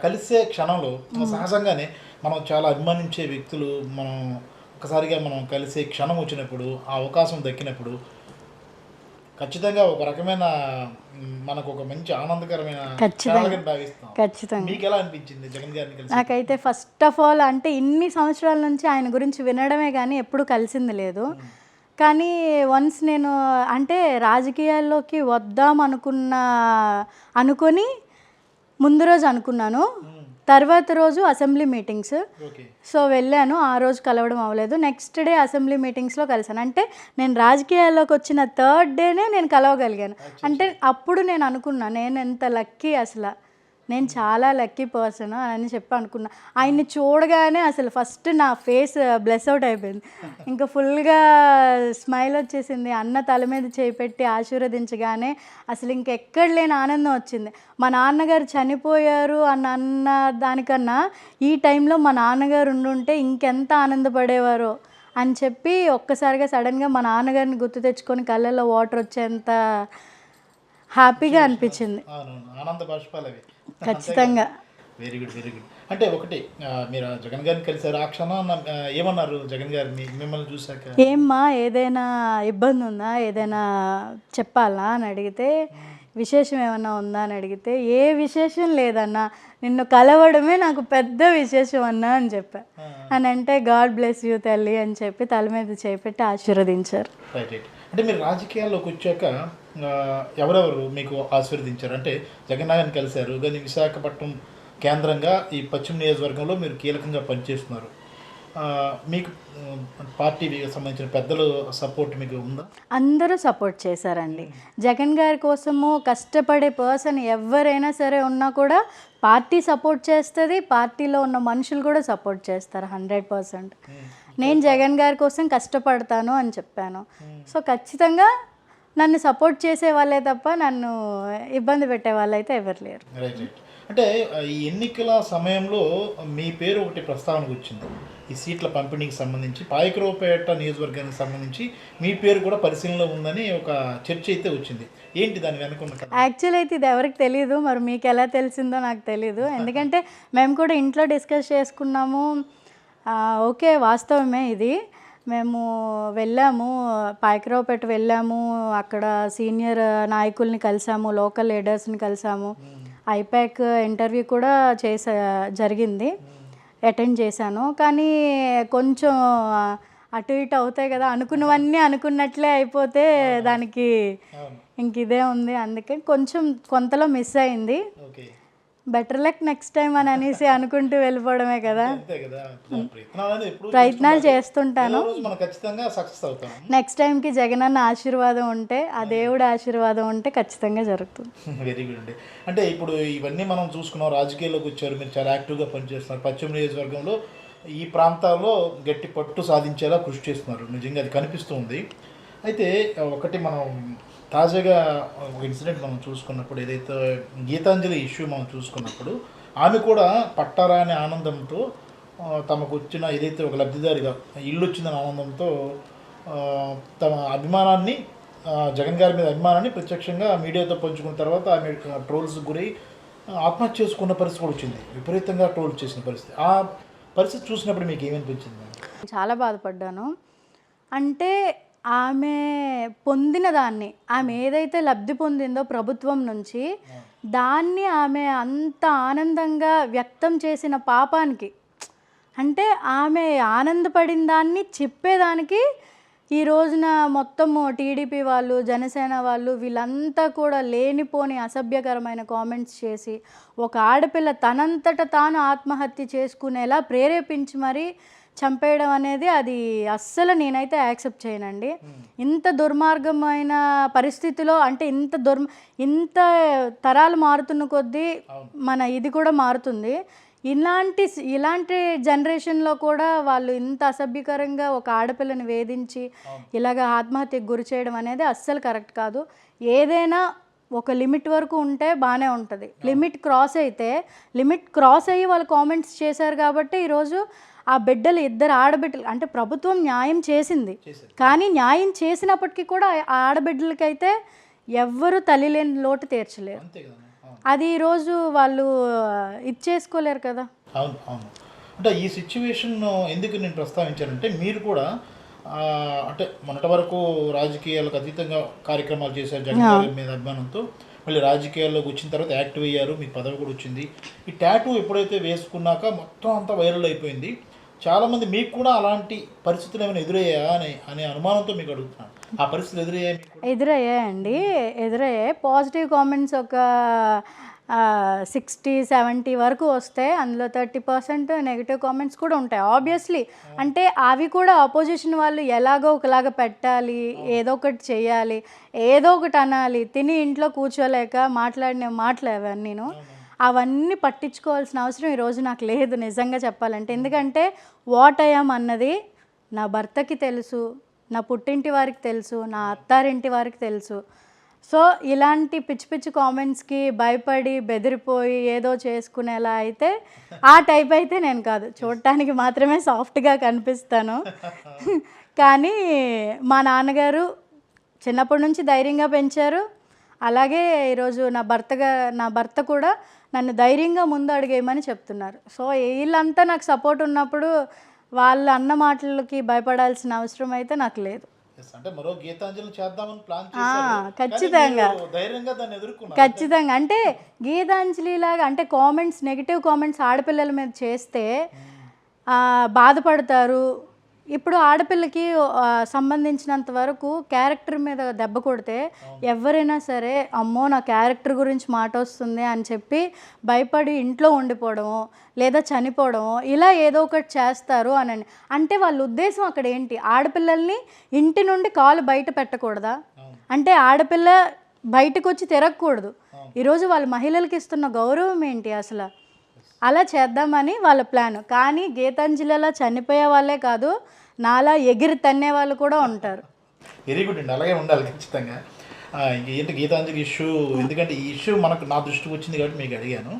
కలిసే క్షణంలో సహజంగానే మనం చాలా అభిమానించే వ్యక్తులు మనం ఒక్కసారిగా మనం కలిసే క్షణం వచ్చినప్పుడు, ఆ అవకాశం దక్కినప్పుడు ఖచ్చితంగా ఒక రకమైన మనకు ఒక మంచి ఆనందకరమైన క్షణాలుగా భావిస్తాం. ఖచ్చితంగా. మీకెలా అనిపించింది జగన్ గారిని కలిసి? నాకైతే ఫస్ట్ ఆఫ్ ఆల్ అంటే ఇన్ని సంవత్సరాల నుంచి ఆయన గురించి వినడమే కానీ ఎప్పుడు కలిసింది లేదు. కానీ వన్స్ నేను అంటే రాజకీయాల్లోకి వద్దాం అనుకొని ముందు రోజు అనుకున్నాను. తర్వాత రోజు అసెంబ్లీ మీటింగ్స్. ఓకే. సో వెళ్ళాను. ఆ రోజు కలవడం అవ్వలేదు. నెక్స్ట్ డే అసెంబ్లీ మీటింగ్స్లో కలిసాను. అంటే నేను రాజకీయాల్లోకి వచ్చిన థర్డ్ డేనే నేను కలవగలిగాను. అంటే అప్పుడు నేను అనుకున్నా నేను ఎంత లక్కీ అసలు, నేను చాలా లక్కీ పర్సన్ అని చెప్పి అనుకున్నా. ఆయన్ని చూడగానే అసలు ఫస్ట్ నా ఫేస్ బ్లెస్ అవుట్ అయిపోయింది. ఇంకా ఫుల్గా స్మైల్ వచ్చేసింది. అన్న తల మీద చేయి పెట్టి ఆశీర్వదించగానే అసలు ఇంకెక్కడ లేని ఆనందం వచ్చింది. మా నాన్నగారు చనిపోయారు అన్న దానికన్నా ఈ టైంలో మా నాన్నగారు ఉండుంటే ఇంకెంత ఆనందపడేవారో అని చెప్పి ఒక్కసారిగా సడన్గా మా నాన్నగారిని గుర్తు తెచ్చుకొని కళ్ళల్లో వాటర్ వచ్చేంత హ్యాపీగా అనిపించింది. ఆనంద బాష్పాలు అవి. ఖచ్చితంగా. Very good, very good. అంటే ఒకటి మీరు జగన్ గారిని కలిసారు. ఆ క్షణం ఏమన్నారు జగన్ గారిని మిమ్మల్ని చూశాక? ఏమ్మా ఏదైనా ఇబ్బంది ఉందా, ఏదైనా చెప్పాలా అని అడిగితే, విశేషం ఏమన్నా ఉందా అని అడిగితే, ఏ విశేషం లేదన్నా, నిన్ను కలవడమే నాకు పెద్ద విశేషం అన్నా అని చెప్పా. అని అంటే గాడ్ బ్లెస్ యూ తల్లి అని చెప్పి తల మీద చేపెట్టి ఆశీర్వదించారు. Right, right. అంటే మీరు రాజకీయాల్లోకి వచ్చాక ఎవరెవరు మీకు ఆశీర్వదించారు? అంటే జగన్ గారిని కలిశారు కానీ విశాఖపట్నం కేంద్రంగా ఈ పశ్చిమ నియోజకవర్గంలో మీరు కీలకంగా పనిచేస్తున్నారు. మీకు పార్టీకి సంబంధించిన పెద్దలు సపోర్ట్ మీకు ఉందా? అందరూ సపోర్ట్ చేశారండి. జగన్ గారి కోసము కష్టపడే పర్సన్ ఎవరైనా సరే ఉన్నా కూడా పార్టీ సపోర్ట్ చేస్తుంది, పార్టీలో ఉన్న మనుషులు కూడా సపోర్ట్ చేస్తారు 100%. నేను జగన్ గారి కోసం కష్టపడతాను అని చెప్పాను. సో ఖచ్చితంగా నన్ను సపోర్ట్ చేసే వాళ్ళే తప్ప నన్ను ఇబ్బంది పెట్టే వాళ్ళైతే ఎవరు లేరు. Right, right. అంటే ఈ ఎన్నికల సమయంలో మీ పేరు ఒకటి ప్రస్తావనకు వచ్చింది. ఈ సీట్ల పంపిణీకి సంబంధించి పాయకరావుపేట నియోజకవర్గానికి సంబంధించి మీ పేరు కూడా పరిశీలనలో ఉందని ఒక చర్చ అయితే వచ్చింది. ఏంటి దాని వెనుకున్న కథ? యాక్చువల్ అయితే ఇది ఎవరికి తెలియదు, మరి మీకు ఎలా తెలిసిందో నాకు తెలీదు. ఎందుకంటే మేము కూడా ఇంట్లో డిస్కస్ చేసుకున్నాము. ఓకే, వాస్తవమే ఇది. మేము వెళ్ళాము, పాయకరావుపేట వెళ్ళాము, అక్కడ సీనియర్ నాయకుల్ని కలిసాము, లోకల్ లీడర్స్ని కలిసాము. ఐపాక్ ఇంటర్వ్యూ కూడా జరిగింది, అటెండ్ చేశాను. కానీ కొంచెం అటు ఇటు అవుతాయి కదా, అనుకున్నవన్నీ అనుకున్నట్లే అయిపోతే దానికి ఇంక ఇదే ఉంది. అందుకే కొంచెం కొంతలో మిస్ అయింది. బెటర్ లక్ నెక్స్ట్ టైం అని అనేసి అనుకుంటూ వెళ్ళిపోవడమే కదా. ప్రయత్నాలు చేస్తుంటాను. నెక్స్ట్ టైంకి జగనన్న ఆశీర్వాదం ఉంటే, ఆ దేవుడి ఆశీర్వాదం ఉంటే ఖచ్చితంగా జరుగుతుంది. వెరీ గుడ్ అండి. అంటే ఇప్పుడు ఇవన్నీ మనం చూసుకున్నాం, రాజకీయాల్లోకి వచ్చారు, మీరు చాలా యాక్టివ్గా పనిచేస్తున్నారు. పశ్చిమ నియోజకవర్గంలో ఈ ప్రాంతాల్లో గట్టి పట్టు సాధించేలా కృషి చేస్తున్నారు. నిజంగా అది కనిపిస్తుంది. అయితే ఒకటి మనం తాజాగా ఒక ఇన్సిడెంట్ మనం చూసుకున్నప్పుడు, ఏదైతే గీతాంజలి ఇష్యూ మనం చూసుకున్నప్పుడు, ఆమె కూడా పట్టారాని ఆనందంతో తమకు వచ్చిన ఏదైతే ఒక లబ్ధిదారిగా ఇల్లు వచ్చిందని ఆనందంతో తమ అభిమానాన్ని, జగన్ గారి మీద అభిమానాన్ని ప్రత్యక్షంగా మీడియాతో పంచుకున్న తర్వాత ఆమె ట్రోల్స్ గురై ఆత్మహత్య చేసుకున్న పరిస్థితి కూడా వచ్చింది. విపరీతంగా ట్రోల్ చేసిన పరిస్థితి. ఆ పరిస్థితి చూసినప్పుడు మీకు ఏమనిపించింది? చాలా బాధపడ్డాను. అంటే ఆమె పొందిన దాన్ని, ఆమె ఏదైతే లబ్ధి పొందిందో ప్రభుత్వం నుంచి, దాన్ని ఆమె అంత ఆనందంగా వ్యక్తం చేసిన పాపానికి, అంటే ఆమె ఆనందపడిన దాన్ని చెప్పేదానికి ఈ రోజున మొత్తము టీడీపీ వాళ్ళు, జనసేన వాళ్ళు వీళ్ళంతా కూడా లేనిపోని అసభ్యకరమైన కామెంట్స్ చేసి, ఒక ఆడపిల్ల తనంతట తాను ఆత్మహత్య చేసుకునేలా ప్రేరేపించి మరీ చంపేయడం అనేది అది అస్సలు నేనైతే యాక్సెప్ట్ చేయనండి. ఇంత దుర్మార్గమైన పరిస్థితిలో, అంటే ఇంత తరాలు మారుతున్న కొద్దీ మన ఇది కూడా మారుతుంది. ఇలాంటి జనరేషన్లో కూడా వాళ్ళు ఇంత అసభ్యకరంగా ఒక ఆడపిల్లని వేధించి ఇలాగ ఆత్మహత్యకు గురి చేయడం అనేది అస్సలు కరెక్ట్ కాదు. ఏదైనా ఒక లిమిట్ వరకు ఉంటే బాగానే ఉంటుంది. లిమిట్ క్రాస్ అయ్యి వాళ్ళు కామెంట్స్ చేశారు కాబట్టి ఈరోజు ఆ బిడ్డలు, ఇద్దరు ఆడబిడ్డలు, అంటే ప్రభుత్వం న్యాయం చేసింది, కానీ న్యాయం చేసినప్పటికీ కూడా ఆ ఆడబిడ్డలకైతే ఎవ్వరూ తల్లి లేని లోటు తీర్చలేరు. అది ఈరోజు వాళ్ళు ఇచ్చేసుకోలేరు కదా. అవును అవును. అంటే ఈ సిచ్యువేషన్ ఎందుకు నేను ప్రస్తావించానంటే మీరు కూడా అంటే మొన్నటి వరకు రాజకీయాలకు అతీతంగా కార్యక్రమాలు చేశారు జగన్ గారి మీద అభిమానంతో. మళ్ళీ రాజకీయాల్లోకి వచ్చిన తర్వాత యాక్టివ్ అయ్యారు, మీకు పదవి కూడా వచ్చింది. ఈ టాటూ ఎప్పుడైతే వేసుకున్నాక మొత్తం అంతా వైరల్ అయిపోయింది. చాలామంది మీకు కూడా అలాంటి పరిస్థితులు ఏమైనా ఎదురయ్యాయా అనే అనుమానంతో మీకు అడుగుతున్నాను. ఆ పరిస్థితులు ఎదురయ్యాయి మీకు? ఎదురయ్యాయండి, ఎదురయ్యాయి. పాజిటివ్ కామెంట్స్ ఒక 60-70 వరకు వస్తే అందులో 30% నెగిటివ్ కామెంట్స్ కూడా ఉంటాయి ఆబ్వియస్లీ. అంటే అవి కూడా ఆపోజిషన్ వాళ్ళు ఎలాగో ఒకలాగా పెట్టాలి, ఏదో ఒకటి చేయాలి, ఏదో ఒకటి అనాలి, తిని ఇంట్లో కూర్చోలేక మాట్లాడిన మాటలు అవన్నీ పట్టించుకోవాల్సిన అవసరం ఈరోజు నాకు లేదు నిజంగా చెప్పాలంటే. ఎందుకంటే వాట్ ఐఎమ్ అన్నది నా భర్తకి తెలుసు, నా పుట్టింటి వారికి తెలుసు, నా అత్తారింటి వారికి తెలుసు. సో ఇలాంటి పిచ్చి పిచ్చి కామెంట్స్కి భయపడి బెదిరిపోయి ఏదో చేసుకునేలా అయితే ఆ టైప్ అయితే నేను కాదు. చూడటానికి మాత్రమే సాఫ్ట్గా కనిపిస్తాను. కానీ మా నాన్నగారు చిన్నప్పటి నుంచి ధైర్యంగా పెంచారు. అలాగే ఈరోజు నా భర్త కూడా నన్ను ధైర్యంగా ముందు అడిగేయమని చెప్తున్నారు. సో వీళ్ళంతా నాకు సపోర్ట్ ఉన్నప్పుడు వాళ్ళు అన్న మాటలకి భయపడాల్సిన అవసరం అయితే నాకు లేదు. అంటే మరో గీతాంజలి చేద్దామని ప్లాన్ చేశారు. ఖచ్చితంగా ధైర్యంగా దాన్ని ఎదుర్కొన్నారు. ఖచ్చితంగా. అంటే గీతాంజలి లాగా అంటే కామెంట్స్, నెగిటివ్ కామెంట్స్ ఆడపిల్లల మీద చేస్తే బాధపడతారు. ఇప్పుడు ఆడపిల్లకి సంబంధించినంత వరకు క్యారెక్టర్ మీద దెబ్బ కొడితే ఎవరైనా సరే అమ్మో నా క్యారెక్టర్ గురించి మాట వస్తుంది అని చెప్పి భయపడి ఇంట్లో ఉండిపోవడము లేదా చనిపోవడము ఇలా ఏదో ఒకటి చేస్తారు అని. అంటే వాళ్ళ ఉద్దేశం అక్కడ ఏంటి? ఆడపిల్లల్ని ఇంటి నుండి కాలు బయట పెట్టకూడదా? అంటే ఆడపిల్ల బయటకు వచ్చి తిరగకూడదు. ఈరోజు వాళ్ళ మహిళలకి ఇస్తున్న గౌరవం ఏంటి అసలు? అలా చేద్దామని వాళ్ళ ప్లాన్. కానీ గీతాంజలి అలా చనిపోయే వాళ్ళే కాదు, నాలా ఎగిరి తన్నే వాళ్ళు కూడా ఉంటారు. వెరీ గుడ్ అండి, అలాగే ఉండాలి ఖచ్చితంగా. ఏంటి గీతాంజలి ఇష్యూ, ఎందుకంటే ఈ ఇష్యూ నా దృష్టికి వచ్చింది కాబట్టి మీకు అడిగాను.